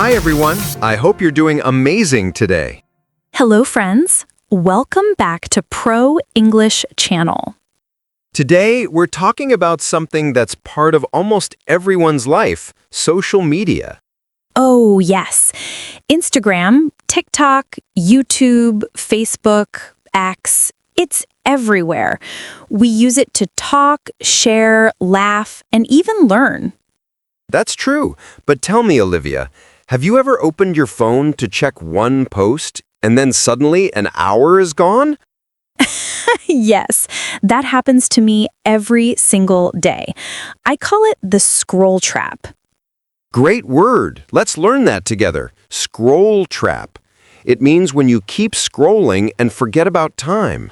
Hi, everyone. I hope you're doing amazing today. Hello, friends. Welcome back to Pro English Channel. Today, we're talking about something that's part of almost everyone's life, social media. Oh, yes. Instagram, TikTok, YouTube, Facebook, X, it's everywhere. We use it to talk, share, laugh, and even learn. That's true. But tell me, Olivia, have you ever opened your phone to check one post and then suddenly an hour is gone? Yes, that happens to me every single day. I call it the scroll trap. Great word. Let's learn that together. Scroll trap. It means when you keep scrolling and forget about time.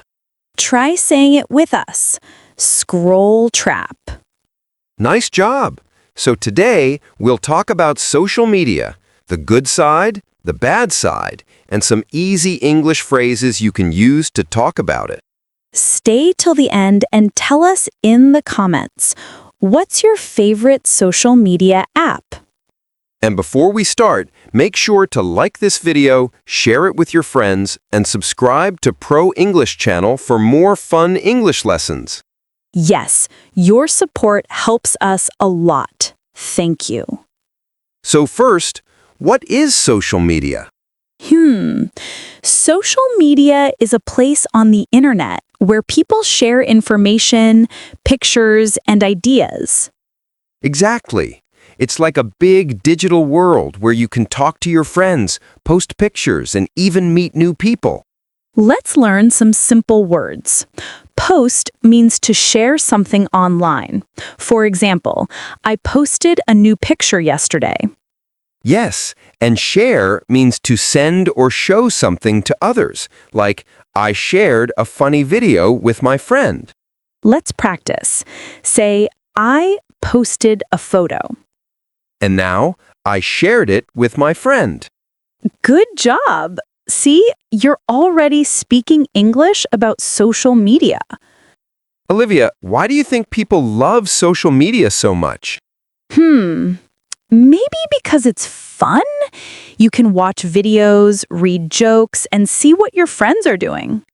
Try saying it with us. Scroll trap. Nice job. So today, we'll talk about social media, the good side, the bad side, and some easy English phrases you can use to talk about it. Stay till the end and tell us in the comments, what's your favorite social media app? And before we start, make sure to like this video, share it with your friends, and subscribe to Pro English Channel for more fun English lessons. Yes, your support helps us a lot. Thank you. So first, what is social media? Social media is a place on the internet where people share information, pictures, and ideas. Exactly. It's like a big digital world where you can talk to your friends, post pictures, and even meet new people. Let's learn some simple words. Post means to share something online. For example, I posted a new picture yesterday. Yes, and share means to send or show something to others, like I shared a funny video with my friend. Let's practice. Say, I posted a photo. And now, I shared it with my friend. Good job! See, you're already speaking English about social media. Olivia, why do you think people love social media so much? Maybe because it's fun? You can watch videos, read jokes, and see what your friends are doing.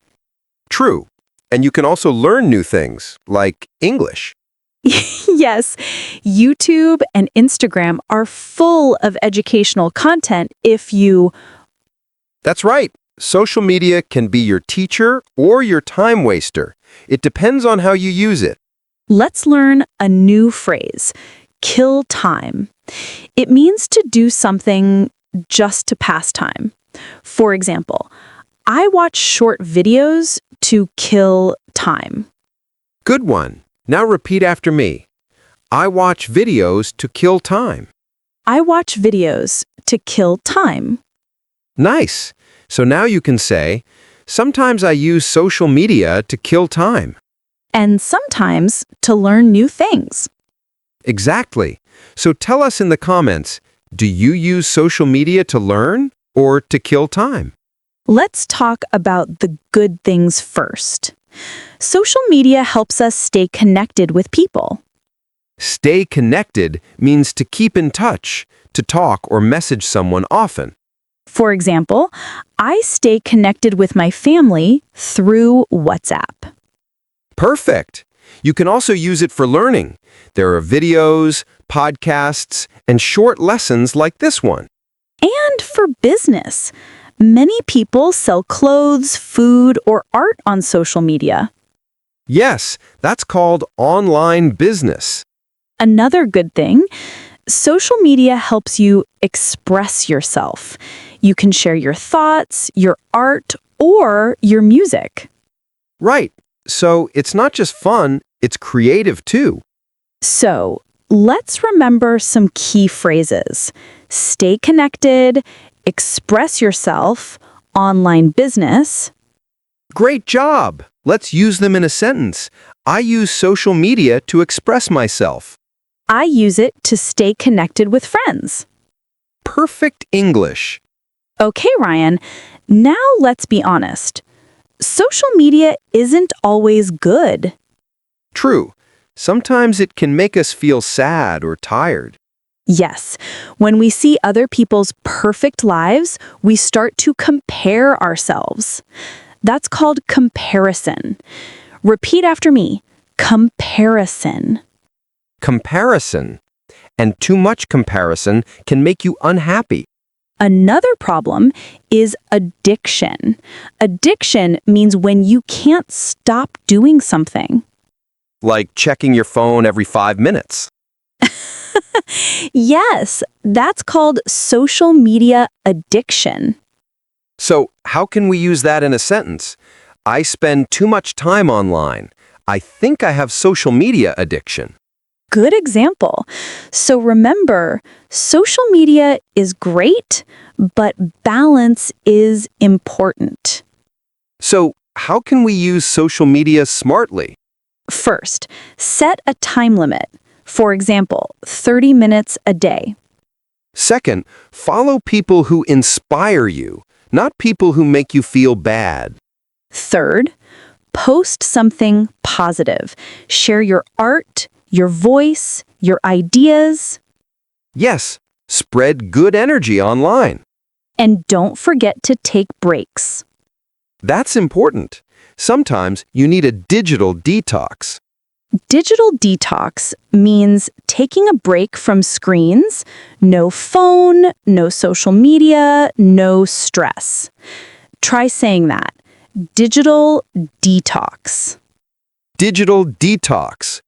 True. And you can also learn new things, like English. Yes, YouTube and Instagram are full of educational content if you... That's right. Social media can be your teacher or your time waster. It depends on how you use it. Let's learn a new phrase, kill time. It means to do something just to pass time. For example, I watch short videos to kill time. Good one. Now repeat after me. I watch videos to kill time. I watch videos to kill time. Nice. So now you can say, sometimes I use social media to kill time. And sometimes to learn new things. Exactly. So tell us in the comments, do you use social media to learn or to kill time? Let's talk about the good things first. Social media helps us stay connected with people. Stay connected means to keep in touch, to talk or message someone often. For example, I stay connected with my family through WhatsApp. Perfect. You can also use it for learning. There are videos, podcasts, and short lessons like this one. And for business. Many people sell clothes, food, or art on social media. Yes, that's called online business. Another good thing, social media helps you express yourself. You can share your thoughts, your art, or your music. Right. So it's not just fun, it's creative too. So, let's remember some key phrases. Stay connected, express yourself, online business. Great job! Let's use them in a sentence. I use social media to express myself. I use it to stay connected with friends. Perfect English. Okay, Ryan, now let's be honest. Social media isn't always good. True. Sometimes it can make us feel sad or tired. Yes, when we see other people's perfect lives, we start to compare ourselves. That's called comparison. Repeat after me. Comparison. Comparison. And too much comparison can make you unhappy. Another problem is addiction. Addiction means when you can't stop doing something. Like checking your phone every 5 minutes. Yes, that's called social media addiction. So, how can we use that in a sentence? I spend too much time online. I think I have social media addiction. Good example. So remember, social media is great, but balance is important. So, how can we use social media smartly? First, set a time limit. For example, 30 minutes a day. Second, follow people who inspire you, not people who make you feel bad. Third, post something positive. Share your art, your voice, your ideas. Yes, spread good energy online. And don't forget to take breaks. That's important. Sometimes you need a digital detox. Digital detox means taking a break from screens, no phone, no social media, no stress. Try saying that. Digital detox. Digital detox.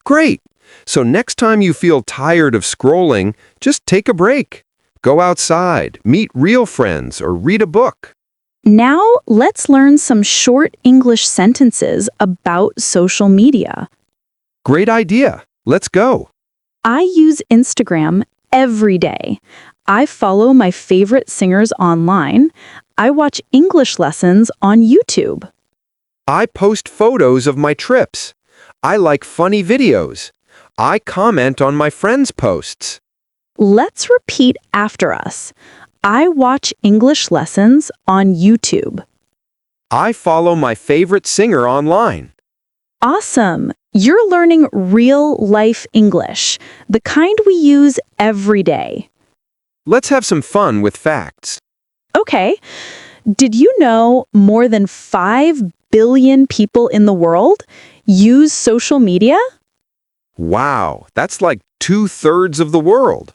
Great. So next time you feel tired of scrolling, just take a break. Go outside, meet real friends, or read a book. Now let's learn some short English sentences about social media. Great idea. Let's go. I use Instagram every day. I follow my favorite singers online. I watch English lessons on YouTube. I post photos of my trips. I like funny videos. I comment on my friends' posts. Let's repeat after us. I watch English lessons on YouTube. I follow my favorite singer online. Awesome! You're learning real-life English, the kind we use every day. Let's have some fun with facts. Okay, did you know more than 5 billion people in the world use social media? Wow, that's like 2/3 of the world.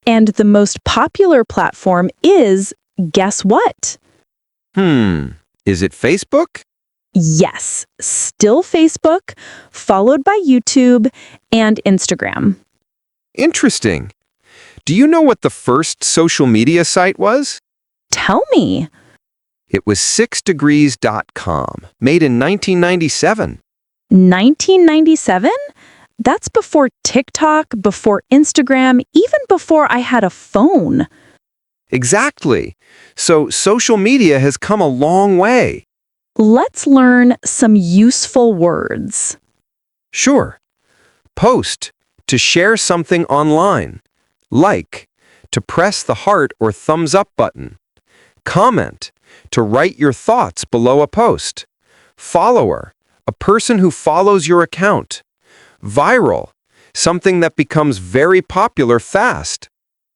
And the most popular platform is, guess what? Is it Facebook? Yes, still Facebook, followed by YouTube and Instagram. Interesting. Do you know what the first social media site was? Tell me. It was 6degrees.com, made in 1997. 1997? That's before TikTok, before Instagram, even before I had a phone. Exactly. So social media has come a long way. Let's learn some useful words. Sure. Post, to share something online. Like, to press the heart or thumbs up button. Comment, to write your thoughts below a post. Follower, a person who follows your account. Viral, something that becomes very popular fast.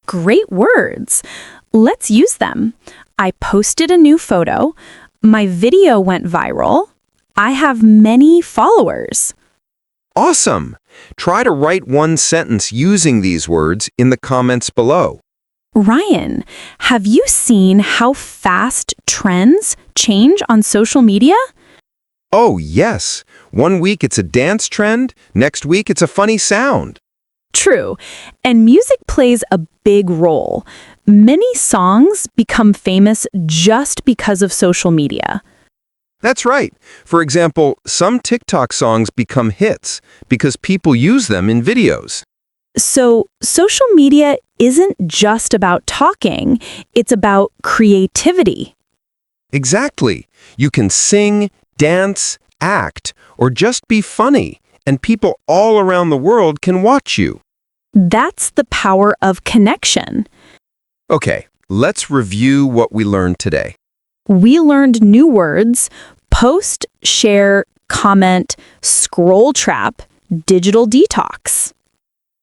Great words. Let's use them. I posted a new photo. My video went viral. I have many followers. Awesome! Try to write one sentence using these words in the comments below. Ryan, have you seen how fast trends change on social media? Oh, yes. One week it's a dance trend, next week it's a funny sound. True. And music plays a big role. Many songs become famous just because of social media. That's right. For example, some TikTok songs become hits because people use them in videos. So, social media isn't just about talking, it's about creativity. Exactly. You can sing, dance, act, or just be funny, and people all around the world can watch you. That's the power of connection. Okay, let's review what we learned today. We learned new words: post, share, comment, scroll trap, digital detox.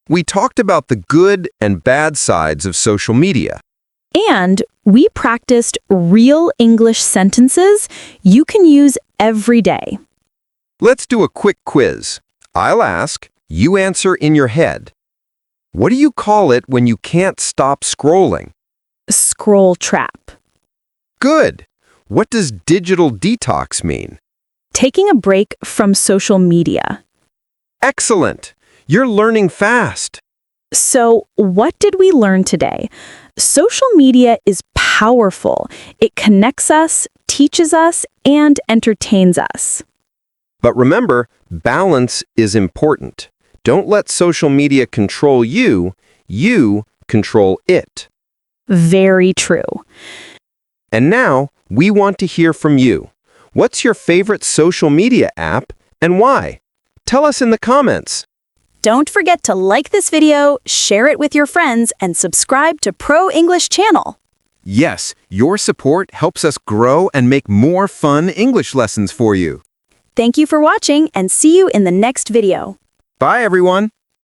We talked about the good and bad sides of social media. And we practiced real English sentences you can use every day. Let's do a quick quiz. I'll ask, you answer in your head. What do you call it when you can't stop scrolling? Scroll trap. Good. What does digital detox mean? Taking a break from social media. Excellent. You're learning fast. So, what did we learn today? Social media is powerful. It connects us, teaches us, and entertains us. But remember, balance is important. Don't let social media control you. You control it. Very true. And now, we want to hear from you. What's your favorite social media app and why? Tell us in the comments. Don't forget to like this video, share it with your friends, and subscribe to Pro English channel. Yes, your support helps us grow and make more fun English lessons for you. Thank you for watching and see you in the next video. Bye, everyone.